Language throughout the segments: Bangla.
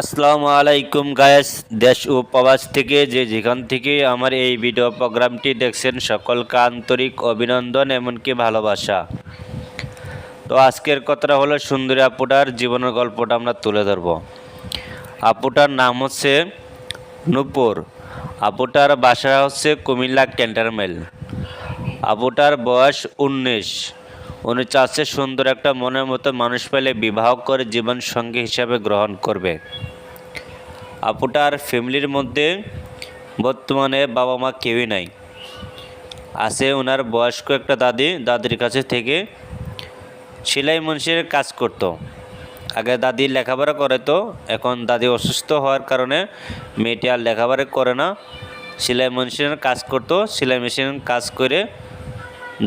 আসসালামু আলাইকুম গায়েস, দেশ ও প্রবাস থেকে যেখান থেকে আমার এই ভিডিও প্রোগ্রামটি দেখছেন সকলকে আন্তরিক অভিনন্দন এমনকি ভালোবাসা। তো আজকের কথাটা হলো সুন্দরী আপুটার জীবনের গল্পটা আমরা তুলে ধরব। আপুটার নাম হচ্ছে নূপুর। আপুটার বাসা হচ্ছে কুমিল্লা ক্যান্টনমেন্ট। আপুটার বয়স 19। উনি চাচ্ছে সুন্দর একটা মনের মতো মানুষ পেলে বিবাহ করে জীবন সঙ্গী হিসাবে গ্রহণ করবে। আপুটার ফ্যামিলির মধ্যে বর্তমানে বাবা মা কেউই নাই, আছে ওনার বয়স্ক একটা দাদির কাছে থেকে সেলাই মনীষের কাজ করতো। আগে দাদি লেখাপড়া করে, তো এখন দাদি অসুস্থ হওয়ার কারণে মেয়েটি আর লেখাপড়া করে না, সেলাই মেশিনের কাজ করতো। সেলাই মেশিন কাজ করে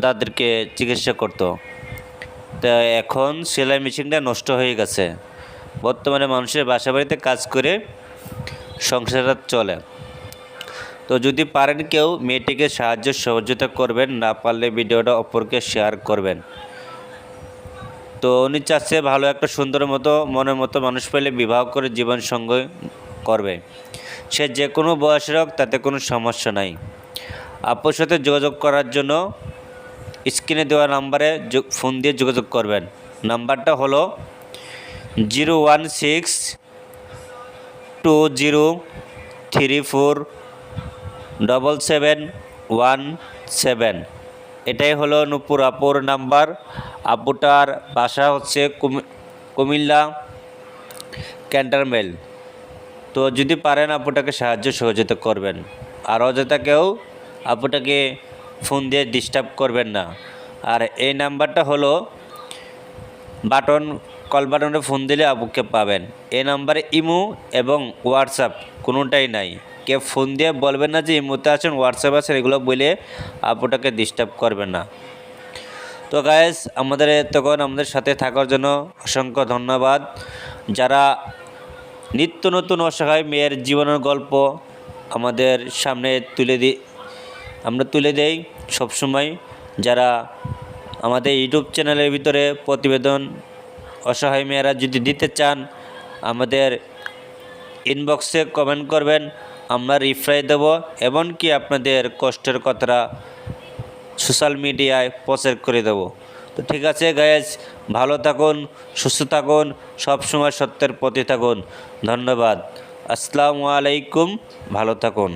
দাদিকে চিকিৎসা করতো। তা এখন সেলাই মেশিনটা নষ্ট হয়ে গেছে। বর্তমানে মানুষের বাসা বাড়িতে কাজ করে সংসারটা চলে। তো যদি পারেন কেউ মেয়েটিকে সাহায্য সহযোগিতা করবেন, না পারলে ভিডিওটা অপরকে শেয়ার করবেন। তো উনি চাচ্ছে ভালো একটা সুন্দর মতো মনের মতো মানুষ পেলে বিবাহ করে জীবন সঙ্গী করবে। সে যে কোনো বয়সের হোক, তাতে কোনো সমস্যা নাই। আপুর সাথে যোগাযোগ করার জন্য স্ক্রিনে দেওয়া নাম্বারে ফোন দিয়ে যোগাযোগ করবেন। নাম্বারটা হলো 01620347717। এটাই হলো নূপুর আপুর নাম্বার। আপুটার বাসা হচ্ছে কুমিল্লা ক্যান্টনমেন্ট। তো যদি পারেন আপুটাকে সাহায্য সহযোগিতা করবেন, আর অযথা কেউ আপুটাকে ফোন দিয়ে ডিস্টার্ব করবেন না। আর এই নাম্বারটা হলো কল বাটনে ফোন দিলে আপুকে পাবেন। এই নাম্বারে ইমো এবং হোয়াটসঅ্যাপ কোনোটাই নাই। কেউ ফোন দিয়ে বলবেন না যে ইমোতে আছেন, হোয়াটসঅ্যাপ আছেন, এগুলো বলে আপুটাকে ডিস্টার্ব করবেন না। তো গাইস, আমাদের সাথে থাকার জন্য অসংখ্য ধন্যবাদ। যারা নিত্য নতুন অসহায় মেয়ের জীবনের গল্প আমাদের সামনে আমরা তুলে দেই সবসময়। যারা আমাদের ইউটিউব চ্যানেলের ভিতরে প্রতিবেদন অসহায় মেয়েরা যদি দিতে চান, আমাদের ইনবক্সে কমেন্ট করবেন, আমরা রিপ্লাই দেব। এমনকি আপনাদের কষ্টের কথাটা সোশ্যাল মিডিয়ায় প্রচার করে দেব। তো ঠিক আছে গাইজ, ভালো থাকুন, সুস্থ থাকুন, সবসময় সত্যের প্রতি থাকুন। ধন্যবাদ। আসসালামু আলাইকুম, ভালো থাকুন।